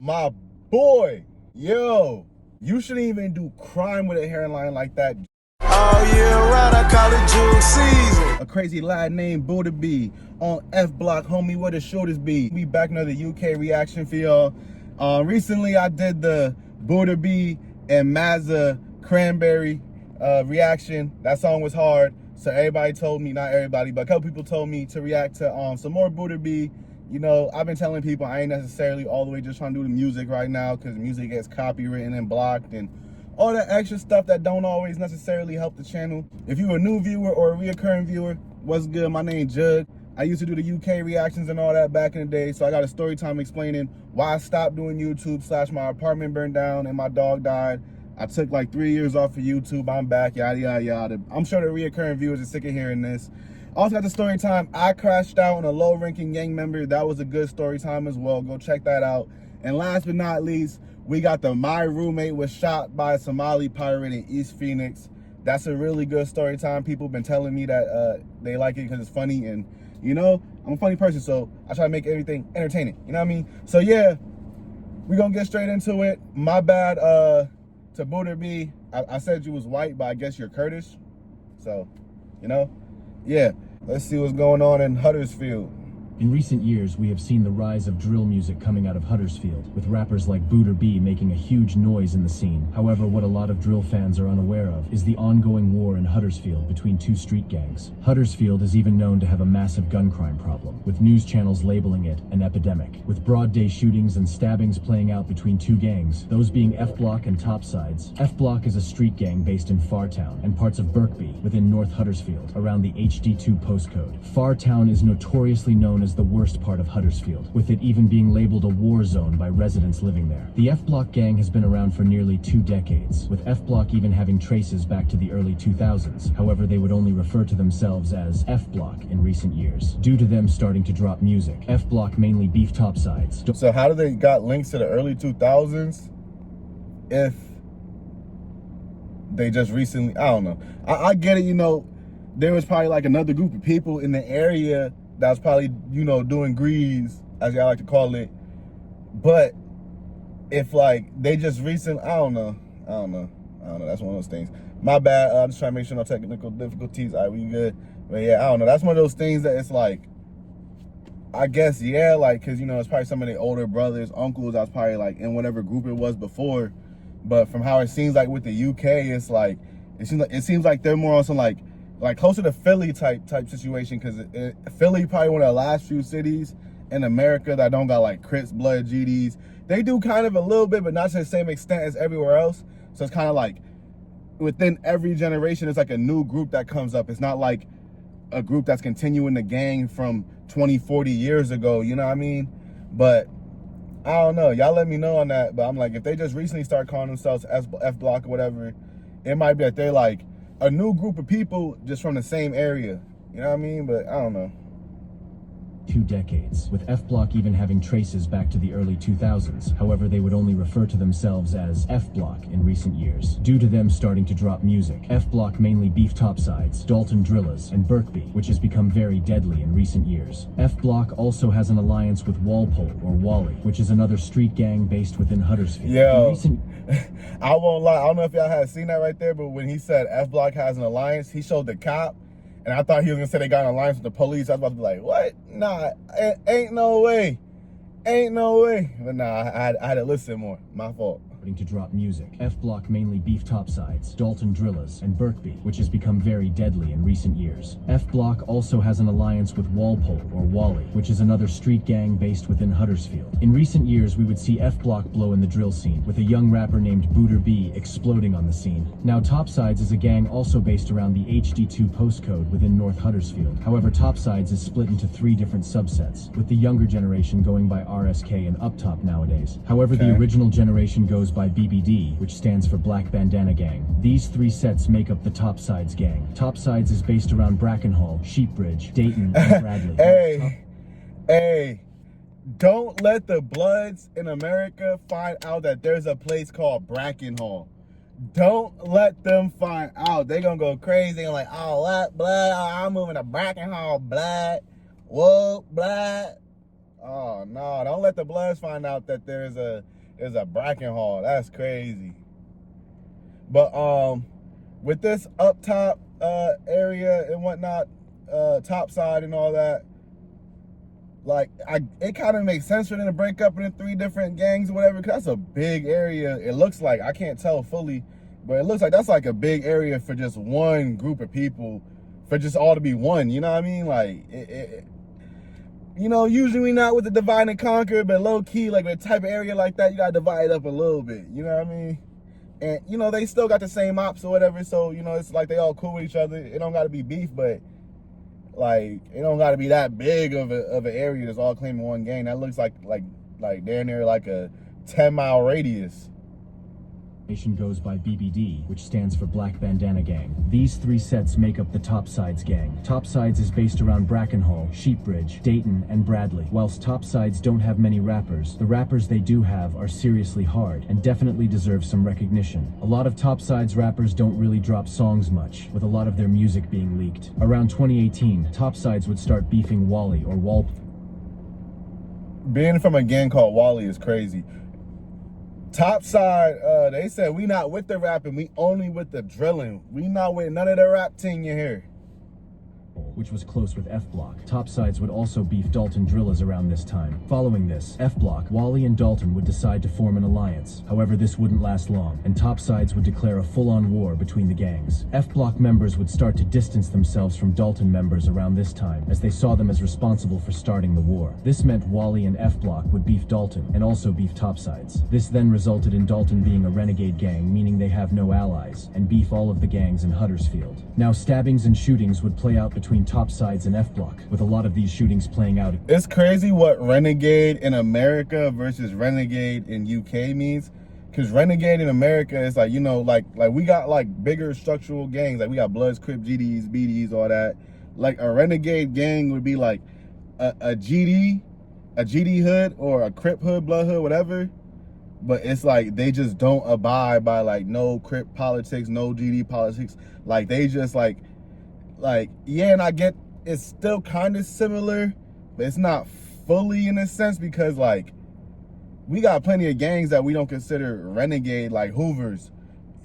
My boy, yo, you shouldn't even do crime with a hairline like that. All year round, I call it June season. A crazy lad named Buddha B on F Block, homie, where the shoulders be. We back another UK reaction for y'all. Recently, I did the Buddha B and Mazza Cranberry reaction. That song was hard, so everybody told me, not everybody, but a couple people told me to react to some more Buddha B. You know, I've been telling people I ain't necessarily all the way just trying to do the music right now because music gets copywritten and blocked and all that extra stuff that don't always necessarily help the channel. If you're a new viewer or a reoccurring viewer, what's good? My name Jug. I used to do the UK reactions and all that back in the day, so I got a story time explaining why I stopped doing YouTube / my apartment burned down and my dog died. I took like 3 years off of YouTube. I'm back, yada, yada, yada. I'm sure the reoccurring viewers are sick of hearing this. Also got the story time. I crashed out on a low-ranking gang member. That was a good story time as well. Go check that out. And last but not least, we got the My Roommate Was Shot by a Somali Pirate in East Phoenix. That's a really good story time. People have been telling me that they like it because it's funny. And, you know, I'm a funny person, so I try to make everything entertaining. You know what I mean? So, yeah, we're going to get straight into it. My bad to Buddha B. I said you was white, but I guess you're Kurdish. So, you know, yeah. Let's see what's going on in Huddersfield. In recent years, we have seen the rise of drill music coming out of Huddersfield, with rappers like Buddha B making a huge noise in the scene. However, what a lot of drill fans are unaware of is the ongoing war in Huddersfield between two street gangs. Huddersfield is even known to have a massive gun crime problem, with news channels labeling it an epidemic. With broad day shootings and stabbings playing out between two gangs, those being F Block and Topsides. F Block is a street gang based in Fartown and parts of Birkby within North Huddersfield, around the HD2 postcode. Fartown is notoriously known as the worst part of Huddersfield, with it even being labeled a war zone by residents living there. The F Block gang has been around for nearly 2 decades, with F Block even having traces back to the early 2000s. However, they would only refer to themselves as F Block in recent years, due to them starting to drop music. F Block mainly beef Topsides. So how do they got links to the early 2000s if they just recently, I don't know. I get it, you know, there was probably like another group of people in the area that's probably, you know, doing grease, as y'all like to call it. But if like they just recently, I don't know. That's one of those things. My bad. I'm just trying to make sure no technical difficulties. All right, we good. But yeah, I don't know. That's one of those things that it's like, I guess, yeah, like, cause you know, it's probably some of the older brothers, uncles that's probably like in whatever group it was before. But from how it seems like with the UK, it's like, it seems like they're more on some like closer to Philly type situation, because Philly probably one of the last few cities in America that don't got like Crips, Blood, GDs. They do kind of a little bit, but not to the same extent as everywhere else. So it's kind of like within every generation, it's like a new group that comes up. It's not like a group that's continuing the gang from 20, 40 years ago, you know what I mean? But I don't know. Y'all let me know on that. But I'm like, if they just recently start calling themselves F Block or whatever, it might be that they're like a new group of people just from the same area. You know what I mean? But I don't know. 2 decades, with F Block even having traces back to the early 2000s. However, they would only refer to themselves as F Block in recent years, due to them starting to drop music. F Block mainly beef Topsides, Dalton Drillas, and Birkby, which has become very deadly in recent years. F Block also has an alliance with Walpole, or Wally, which is another street gang based within Huddersfield. Yo, I won't lie, I don't know if y'all had seen that right there, but when he said F Block has an alliance, he showed the cop. And I thought he was gonna say they got an alliance with the police. I was about to be like, what? Nah, ain't no way. Ain't no way. But nah, I had to listen more. My fault. To drop music. F Block mainly beef Topsides, Dalton Drillas, and Birkby, which has become very deadly in recent years. F Block also has an alliance with Walpole, or Wally, which is another street gang based within Huddersfield. In recent years, we would see F Block blow in the drill scene, with a young rapper named Buddha B exploding on the scene. Now, Topsides is a gang also based around the HD2 postcode within North Huddersfield. However, Topsides is split into 3 different subsets, with the younger generation going by RSK and Up Top nowadays. However, the original generation goes by BBD, which stands for Black Bandana Gang. These 3 sets make up the Topsides gang. Topsides is based around Brackenhall, Sheepbridge, Dayton, and Bradley. Hey, don't let the Bloods in America find out that there's a place called Brackenhall. Don't let them find out. They gonna go crazy and like, oh, what, blood? Oh, I'm moving to Brackenhall, blood. Whoa, blood. Oh no, don't let the Bloods find out that there's a Bracken Hall. That's crazy. But with this up top area and whatnot, Topside and all that, like it kind of makes sense for them to break up into 3 different gangs or whatever, because that's a big area. It looks like, I can't tell fully, but it looks like that's like a big area for just one group of people, for just all to be one, you know what I mean? Like you know, usually we not with the divide and conquer, but low key, like with a type of area like that, you gotta divide up a little bit, you know what I mean? And you know, they still got the same ops or whatever, so you know, it's like they all cool with each other. It don't gotta be beef, but like it don't gotta be that big of an area that's all claiming one gang. That looks like they're near like a 10-mile radius. Goes by BBD, which stands for Black Bandana Gang. These 3 sets make up the Topsides gang. Topsides is based around Brackenhall, Sheepbridge, Dayton, and Bradley. Whilst Topsides don't have many rappers, the rappers they do have are seriously hard and definitely deserve some recognition. A lot of Topsides rappers don't really drop songs much, with a lot of their music being leaked. Around 2018, Topsides would start beefing Wally or Wall. Being from a gang called Wally is crazy. Topside, they said we not with the rapping, we only with the drilling. We not with none of the rap team you hear. Which was close with F Block. Topsides would also beef Dalton Drillers around this time. Following this, F Block, Wally, and Dalton would decide to form an alliance. However, this wouldn't last long, and Topsides would declare a full-on war between the gangs. F Block members would start to distance themselves from Dalton members around this time, as they saw them as responsible for starting the war. This meant Wally and F Block would beef Dalton, and also beef Topsides. This then resulted in Dalton being a renegade gang, meaning they have no allies, and beef all of the gangs in Huddersfield. Now, stabbings and shootings would play out between Topsides and F Block, with a lot of these shootings playing out. It's crazy what renegade in America versus renegade in UK means, because renegade in America is like, you know, like we got like bigger structural gangs, like we got Bloods, Crip, GDs, BDs, all that. Like a renegade gang would be like a GD hood or a Crip hood, Blood hood, whatever. But it's like they just don't abide by like no Crip politics, no GD politics. Like they just like yeah, and I get it's still kind of similar, but it's not fully in a sense, because like we got plenty of gangs that we don't consider renegade, like Hoovers.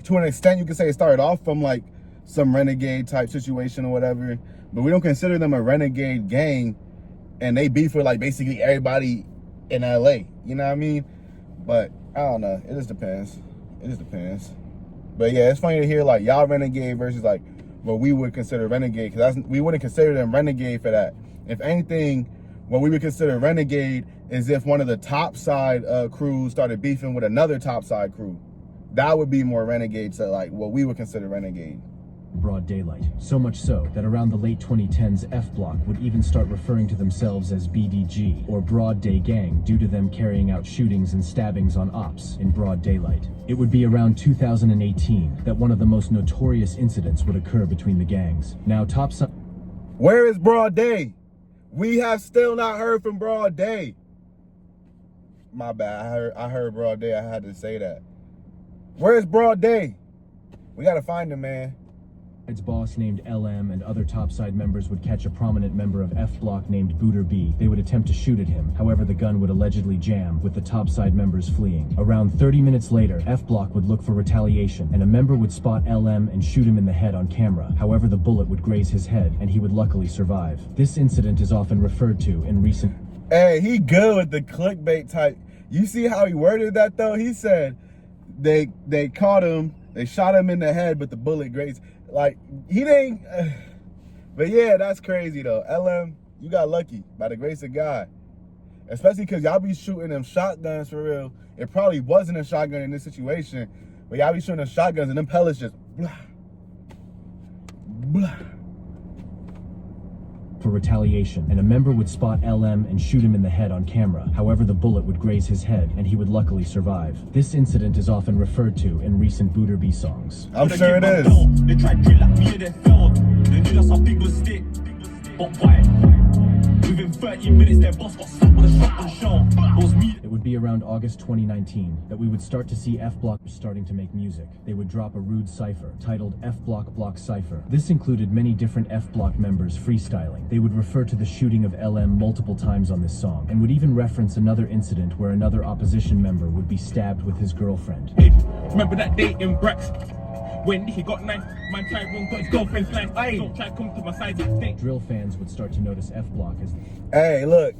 To an extent, you could say it started off from like some renegade type situation or whatever, but we don't consider them a renegade gang, and they beef with like basically everybody in LA, you know what I mean? But I don't know, it just depends. But yeah, it's funny to hear like y'all renegade versus like what we would consider renegade, because we wouldn't consider them renegade for that. If anything, what we would consider renegade is if one of the Topside crews started beefing with another Topside crew. That would be more renegade to like what we would consider renegade. Broad daylight. So much so that around the late 2010s, F Block would even start referring to themselves as BDG, or Broad Day Gang, due to them carrying out shootings and stabbings on ops in broad daylight. It would be around 2018 that one of the most notorious incidents would occur between the gangs. Now, Topside... Where is Broad Day? We have still not heard from Broad Day. My bad, I heard Broad Day, I had to say that. Where is Broad Day? We gotta find him, man. Its boss named LM and other Topside members would catch a prominent member of F Block named Booter B. They would attempt to shoot at him, however the gun would allegedly jam, with the Topside members fleeing. Around 30 minutes later, F Block would look for retaliation, and a member would spot LM and shoot him in the head on camera. However, the bullet would graze his head, and he would luckily survive. This incident is often referred to in recent... Hey, he good with the clickbait type. You see how he worded that though? He said they caught him, they shot him in the head, but the bullet grazed... Like, he didn't, but yeah, that's crazy though. LM, you got lucky by the grace of God. Especially because y'all be shooting them shotguns for real. It probably wasn't a shotgun in this situation, but y'all be shooting them shotguns and them pellets just blah, blah. For retaliation, and a member would spot LM and shoot him in the head on camera. However, the bullet would graze his head, and he would luckily survive. This incident is often referred to in recent Booter B songs. I'm sure it is. They tried to drill at me and then failed. They knew that's how big was stick. But why? Moving Within 30 minutes, their boss got stuck with a shotgun shell. It was me. It would be around August 2019 that we would start to see F Block starting to make music. They would drop a rude cipher titled F Block Block Cipher. This included many different F Block members freestyling. They would refer to the shooting of LM multiple times on this song, and would even reference another incident where another opposition member would be stabbed with his girlfriend. Hey, remember that day in Brax when he got knifed? Man tried one, got his girlfriend sliced. Don't try to come to my side. Drill fans would start to notice F Block as... Hey, look,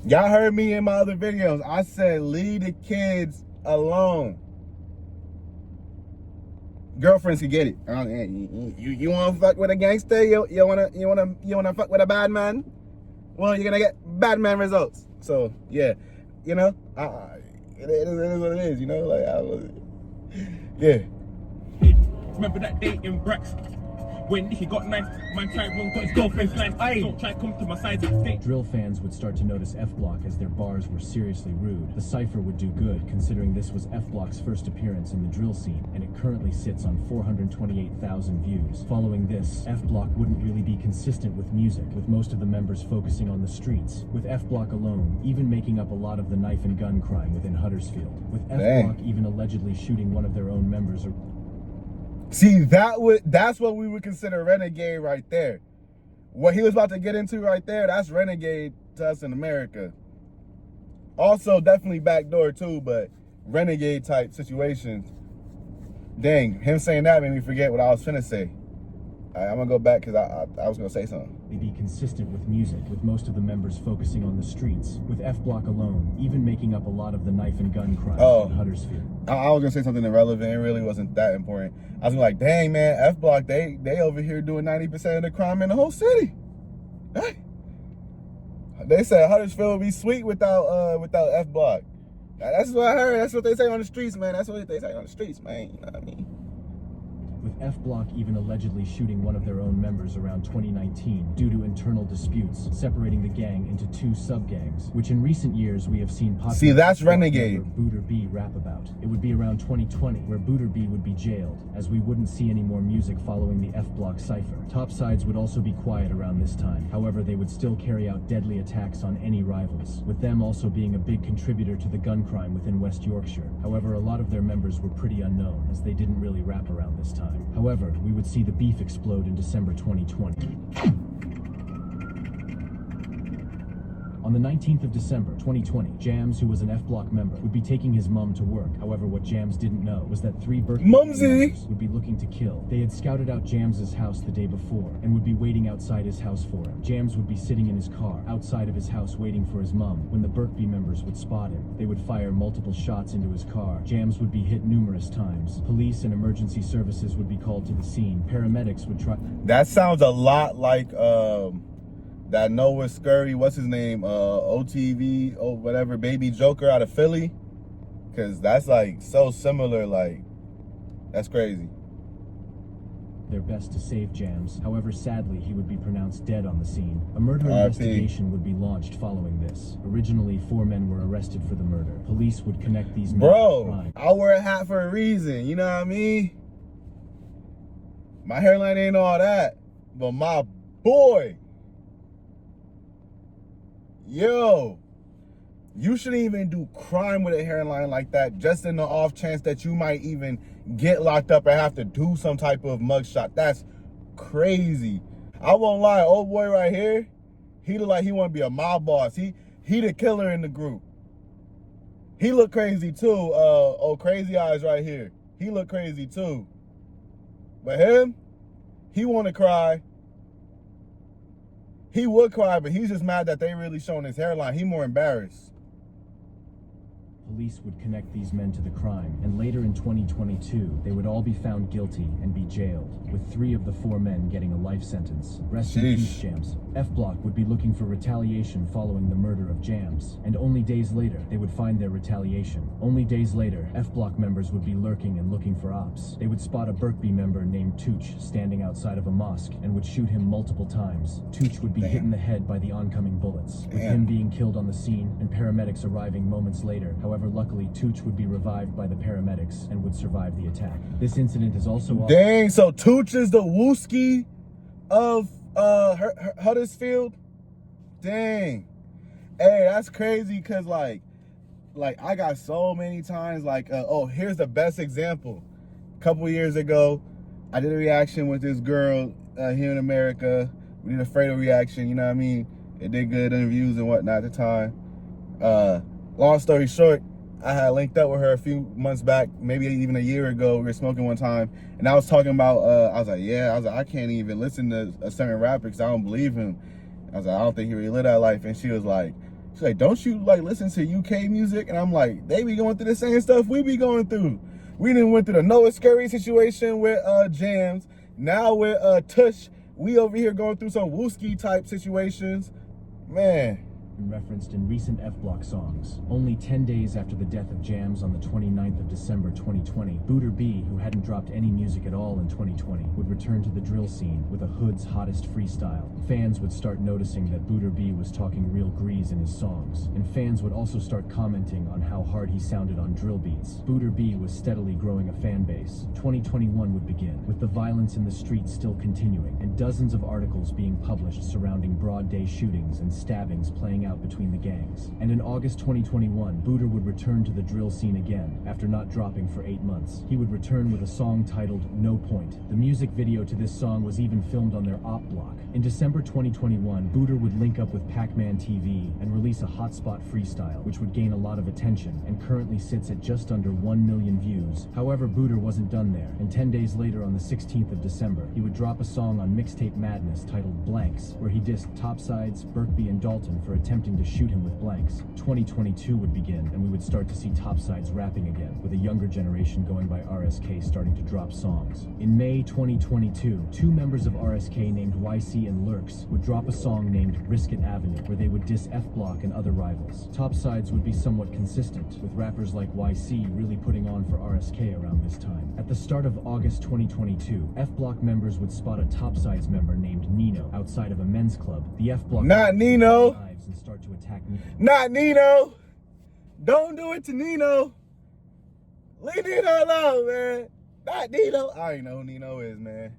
y'all heard me in my other videos. I said leave the kids alone. Girlfriends can get it. You want to fuck with a gangster? You wanna fuck with a bad man? Well, you're gonna get bad man results. So yeah, you know, it is what it is. You know, like yeah. Remember that day in Brax when he got knifed? Man tried one, got his girlfriend sliced. Don't try to come to my side. Drill fans would start to notice F Block as their bars were seriously rude. The cipher would do good, considering this was F Block's first appearance in the drill scene, and it currently sits on 428,000 views. Following this, F Block wouldn't really be consistent with music, with most of the members focusing on the streets, with F Block alone even making up a lot of the knife and gun crime within Huddersfield, with F Block even allegedly shooting one of their own members. See, that's what we would consider renegade right there. What he was about to get into right there, that's renegade to us in America. Also, definitely backdoor too, but renegade type situations. Dang, him saying that made me forget what I was finna say. I'm gonna go back because I was gonna say something. Be consistent with music, with most of the members focusing on the streets, with F Block alone even making up a lot of the knife and gun crime in Huddersfield. I was gonna say something irrelevant. It really wasn't that important. I was like, dang man, F Block, they over here doing 90% of the crime in the whole city. Hey. They said Huddersfield would be sweet without F Block. That's what I heard. That's what they say on the streets, man. That's what they say on the streets, man. You know what I mean? With F Block even allegedly shooting one of their own members around 2019 due to internal disputes, separating the gang into two sub-gangs, which in recent years we have seen popular... See, that's renegade. Booter B rap about. It would be around 2020 where Booter B would be jailed, as we wouldn't see any more music following the F Block cipher. Topsides would also be quiet around this time. However, they would still carry out deadly attacks on any rivals, with them also being a big contributor to the gun crime within West Yorkshire. However, a lot of their members were pretty unknown, as they didn't really rap around this time. However, we would see the beef explode in December 2020. On the 19th of December 2020, Jamz, who was an F Block member, would be taking his mum to work. However, what Jamz didn't know was that 3 members would be looking to kill. They had scouted out Jamz's house the day before and would be waiting outside his house for him. Jamz would be sitting in his car outside of his house waiting for his mum when the Birkby members would spot him. They would fire multiple shots into his car. Jamz would be hit numerous times. Police and emergency services would be called to the scene. Paramedics would try... That sounds a lot like that Noah Scurry, what's his name, OTV, or whatever, Baby Joker out of Philly. Cause that's like so similar, like, that's crazy. Their best to save Jamz. However, sadly, he would be pronounced dead on the scene. A murder investigation would be launched following this. Originally, 4 men were arrested for the murder. Police would connect these men to crime. I wear a hat for a reason, you know what I mean? My hairline ain't all that, but my boy, yo, you shouldn't even do crime with a hairline like that, just in the off chance that you might even get locked up or have to do some type of mugshot. That's crazy. I won't lie, old boy right here, he look like he want to be a mob boss. He the killer in the group. He look crazy too. Oh, Crazy Eyes right here. He look crazy too. But him, he want to cry. He would cry, but he's just mad that they really showing his hairline. He more embarrassed. Police would connect these men to the crime, and later in 2022, they would all be found guilty and be jailed, with 3 of the 4 men getting a life sentence. Rest in peace, Jamz. F Block would be looking for retaliation following the murder of Jamz, and only days later, they would find their retaliation. Only days later, F Block members would be lurking and looking for ops. They would spot a Birkby member named Tooch standing outside of a mosque and would shoot him multiple times. Tooch would be hit in the head by the oncoming bullets, with him being killed on the scene and paramedics arriving moments later. However, luckily, Tooch would be revived by the paramedics and would survive the attack. This incident is also... Dang, so Tooch is the Wooski of Huddersfield? Dang. Hey, that's crazy because like I got so many times like, oh, here's the best example. A couple years ago, I did a reaction with this girl here in America. We did a Fredo reaction, you know what I mean? It did good interviews and whatnot at the time. Long story short, I had linked up with her a few months back, maybe even a year ago. We were smoking one time, and I was talking about, I was like, I can't even listen to a certain rapper because I don't believe him. I was like, I don't think he really live that life. And she's like, don't you like listen to UK music? And I'm like, they be going through the same stuff we be going through. We done went through the Noah Scurry situation with Jamz. Now with Tush, we over here going through some Wooski type situations. Man. Referenced in recent F-Block songs. Only 10 days after the death of Jamz on the 29th of December 2020, Booter B, who hadn't dropped any music at all in 2020, would return to the drill scene with a hood's hottest freestyle. Fans would start noticing that Booter B was talking real grease in his songs, and fans would also start commenting on how hard he sounded on drill beats. Booter B was steadily growing a fan base. 2021 would begin, with the violence in the streets still continuing, and dozens of articles being published surrounding broad day shootings and stabbings playing out between the gangs. And in August 2021, Booter would return to the drill scene again, after not dropping for 8 months. He would return with a song titled No Point. The music video to this song was even filmed on their op block. In December 2021, Booter would link up with Pac-Man TV and release a hotspot freestyle, which would gain a lot of attention, and currently sits at just under 1 million views. However, Booter wasn't done there, and 10 days later on the 16th of December, he would drop a song on Mixtape Madness titled Blanks, where he dissed Topsides, Birkby, and Dalton for attempting to shoot him with blanks. 2022 would begin, and we would start to see Topsides rapping again, with a younger generation going by RSK starting to drop songs. In May 2022, 2 members of RSK named YC and Lurks would drop a song named Risk It Avenue, where they would diss F-Block and other rivals. Topsides would be somewhat consistent, with rappers like YC really putting on for RSK around this time. At the start of August 2022, F-Block members would spot a Topsides member named Nino outside of a men's club. The F-Block Not Nino! And start to attack Nino. Not Nino! Don't do it to Nino! Leave Nino alone, man! Not Nino! I already know who Nino is, man.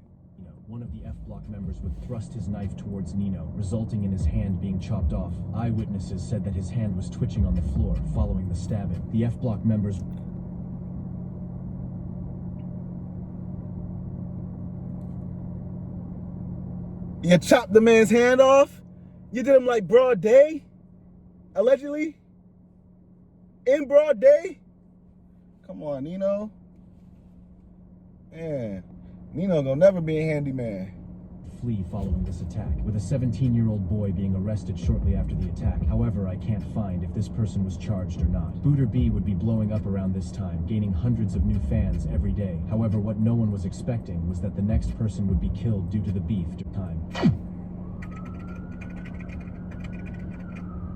One of the F-Block members would thrust his knife towards Nino, resulting in his hand being chopped off. Eyewitnesses said that his hand was twitching on the floor following the stabbing. The F-Block members... You chopped the man's hand off? You did him like broad day? Allegedly? In broad day? Come on, Nino. Man, Nino gonna never be a handyman. Flee following this attack, with a 17-year-old boy being arrested shortly after the attack. However, I can't find if this person was charged or not. Booter B would be blowing up around this time, gaining hundreds of new fans every day. However, what no one was expecting was that the next person would be killed due to the beef time.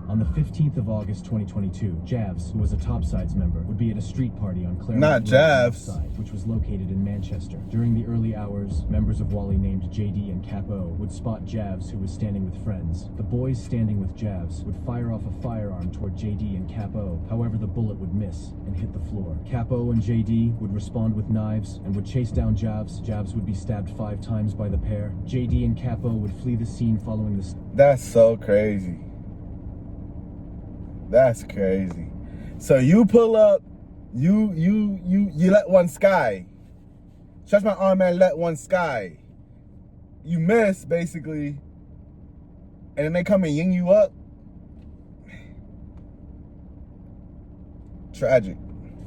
On the 15th of August 2022, Jamz, who was a Topsides member, would be at a street party on Claremont Not Road, Jamz. Topside, which was located in Manchester. During the early hours, members of Wally named JD and Capo would spot Jamz, who was standing with friends. The boys standing with Jamz would fire off a firearm toward JD and Capo. However, the bullet would miss and hit the floor. Capo and JD would respond with knives and would chase down Jamz. Jamz would be stabbed 5 times by the pair. JD and Capo would flee the scene following the... That's so crazy. That's crazy. So you pull up, you let one sky. Stretch my arm and let one sky. You miss, basically. And then they come and ying you up. Tragic.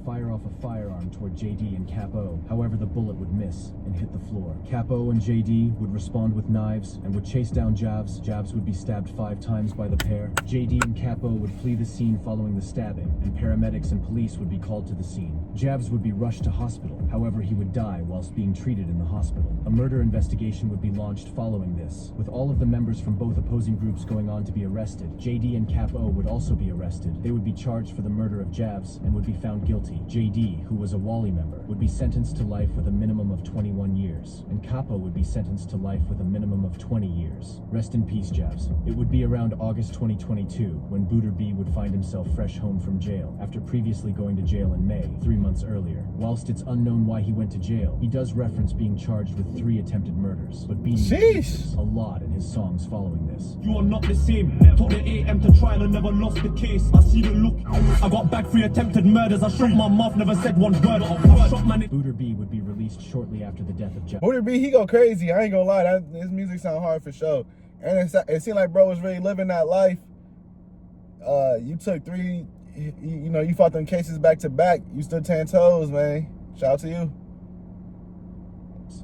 Fire off a firearm toward JD and Capo. However, the bullet would miss and hit the floor. Capo and JD would respond with knives and would chase down Jamz. Jamz would be stabbed 5 times by the pair. JD and Capo would flee the scene following the stabbing, and paramedics and police would be called to the scene. Jamz would be rushed to hospital. However, he would die whilst being treated in the hospital. A murder investigation would be launched following this, with all of the members from both opposing groups going on to be arrested. JD and Capo would also be arrested. They would be charged for the murder of Jamz and would be found guilty. guilty. JD, who was a Wally member, would be sentenced to life with a minimum of 21 years, and Capo would be sentenced to life with a minimum of 20 years. Rest in peace, Jamz. It would be around August 2022 when Booter B would find himself fresh home from jail after previously going to jail in May, 3 months earlier. Whilst it's unknown why he went to jail, he does reference being charged with 3 attempted murders, but beating Sheesh. a lot in his songs following this. You are not the same. Took the AM to trial and never lost the case. I see the look. I got back 3 attempted murders. I shot my mouth, never said one word. I shot my Booter B would be released shortly after the death of Jamz. Booter B, he go crazy. I ain't gonna lie. His music sound hard for sure. And it seemed like bro was really living that life. You took 3, you know, you fought them cases back to back. You stood 10 toes, man. Shout out to you.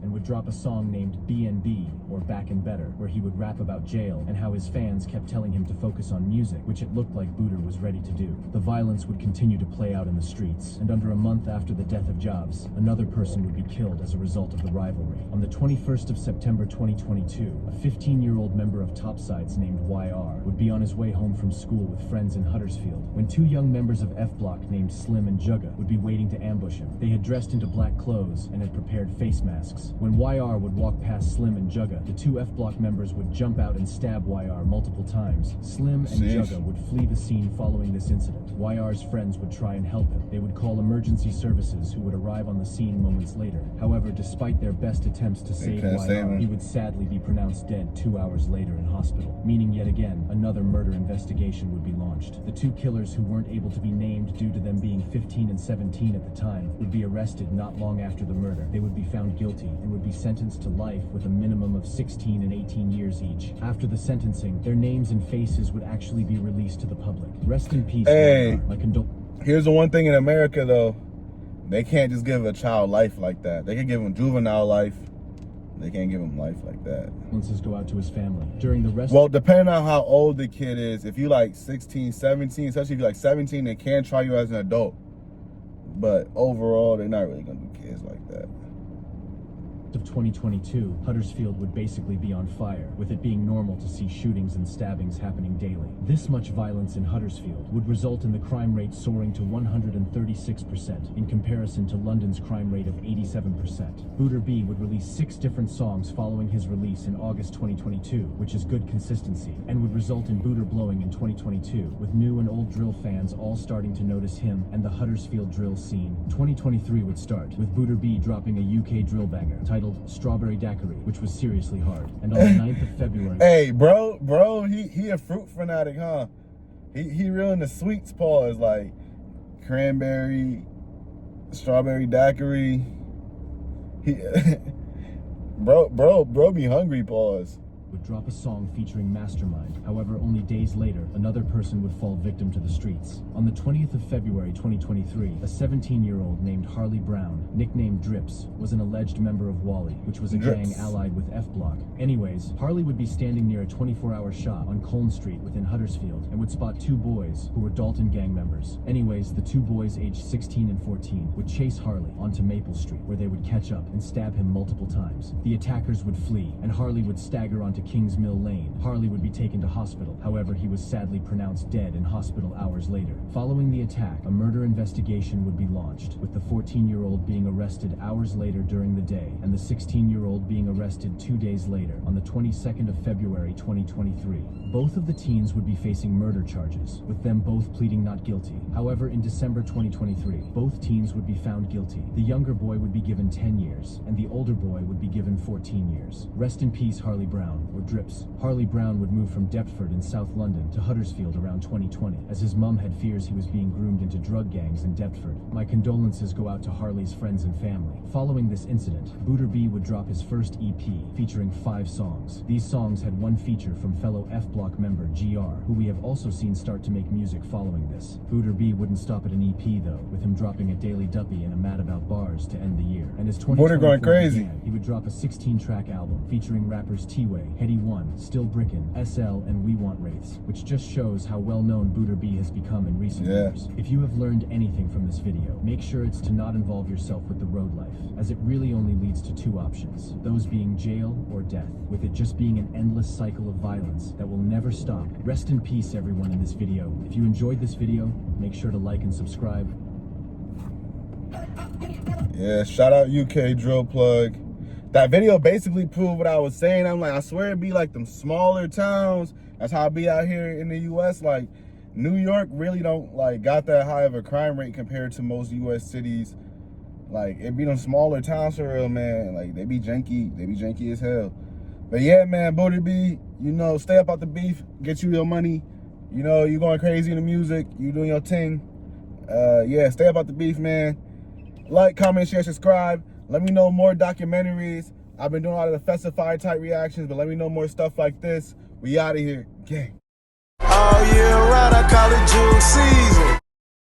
And would drop a song named BNB, or Back and Better, where he would rap about jail and how his fans kept telling him to focus on music, which it looked like Booter was ready to do. The violence would continue to play out in the streets, and under a month after the death of Jamz, another person would be killed as a result of the rivalry. On the 21st of September 2022, a 15-year-old member of Topsides named YR would be on his way home from school with friends in Huddersfield, when 2 young members of F Block named Slim and Jugga would be waiting to ambush him. They had dressed into black clothes and had prepared face masks. When YR would walk past Slim and Jugga, the 2 F Block members would jump out and stab YR multiple times. Slim and Jugga would flee the scene following this incident. YR's friends would try and help him. They would call emergency services, who would arrive on the scene moments later. However, despite their best attempts to save YR, he would sadly be pronounced dead 2 hours later in hospital, meaning yet again, another murder investigation would be launched. The 2 killers, who weren't able to be named due to them being 15 and 17 at the time, would be arrested not long after the murder. They would be found guilty and would be sentenced to life with a minimum of 16 and 18 years each. After the sentencing, their names and faces would actually be released to the public. Rest in peace. Hey, my here's the one thing in America though, they can't just give a child life like that. They can give him juvenile life. They can't give him life like that. Condolences go out to his family. During the rest. Well, depending on how old the kid is, if you like 16, 17, especially if you're like 17, they can try you as an adult. But overall, they're not really gonna do kids like that. Of 2022, Huddersfield would basically be on fire, with it being normal to see shootings and stabbings happening daily. This much violence in Huddersfield would result in the crime rate soaring to 136% in comparison to London's crime rate of 87%. Booter B would release 6 different songs following his release in August 2022, which is good consistency, and would result in Booter blowing in 2022, with new and old drill fans all starting to notice him and the Huddersfield drill scene. 2023 would start, with Booter B dropping a UK drill banger titled Strawberry Daiquiri, which was seriously hard. And on the 9th of February... Hey, bro, he a fruit fanatic, huh? He real in the sweets, pause, like cranberry, strawberry daiquiri. He, bro be hungry, pause. Would drop a song featuring Mastermind. However, only days later, another person would fall victim to the streets. On the 20th of February 2023, a 17-year-old named Harley Brown, nicknamed Drips, was an alleged member of Wally, which was a gang allied with F Block. Anyways, Harley would be standing near a 24-hour shop on Colne Street within Huddersfield and would spot 2 boys who were Dalton gang members. Anyways, the 2 boys aged 16 and 14 would chase Harley onto Maple Street, where they would catch up and stab him multiple times. The attackers would flee, and Harley would stagger onto Kings Mill Lane. Harley would be taken to hospital. However, he was sadly pronounced dead in hospital hours later. Following the attack, a murder investigation would be launched, with the 14-year-old being arrested hours later during the day, and the 16-year-old being arrested 2 days later, on the 22nd of February 2023. Both of the teens would be facing murder charges, with them both pleading not guilty. However, in December 2023, both teens would be found guilty. The younger boy would be given 10 years, and the older boy would be given 14 years. Rest in peace, Harley Brown, or Drips. Harley Brown would move from Deptford in South London to Huddersfield around 2020, as his mum had fears he was being groomed into drug gangs in Deptford. My condolences go out to Harley's friends and family. Following this incident, Booter B would drop his first EP, featuring 5 songs. These songs had one feature from fellow F Block member GR, who we have also seen start to make music following this. Booter B wouldn't stop at an EP though, with him dropping a Daily Duppy and a Mad About Bars to end the year. And as 2024 going crazy. began, he would drop a 16-track album featuring rappers T-Way, Heady One, Still Brickin', SL, and We Want Wraiths, which just shows how well-known Booter B has become in recent years. If you have learned anything from this video, make sure it's to not involve yourself with the road life, as it really only leads to 2 options, those being jail or death, with it just being an endless cycle of violence that will never stop. Rest in peace, everyone in this video. If you enjoyed this video, make sure to like and subscribe. Yeah, shout out UK Drill Plug. That video basically proved what I was saying. I'm like, I swear it'd be like them smaller towns. That's how it be out here in the US. Like, New York really don't like got that high of a crime rate compared to most US cities. Like, it be them smaller towns for real, man. Like, they be janky. They be janky as hell. But yeah, man, Booty B, you know, stay up out the beef, get you your money. You know, you going crazy in the music, you doing your thing. Yeah, stay up out the beef, man. Like, comment, share, subscribe. Let me know more documentaries. I've been doing a lot of the Festify type reactions, but let me know more stuff like this. We out of here. Gang. All year round, I call it June season.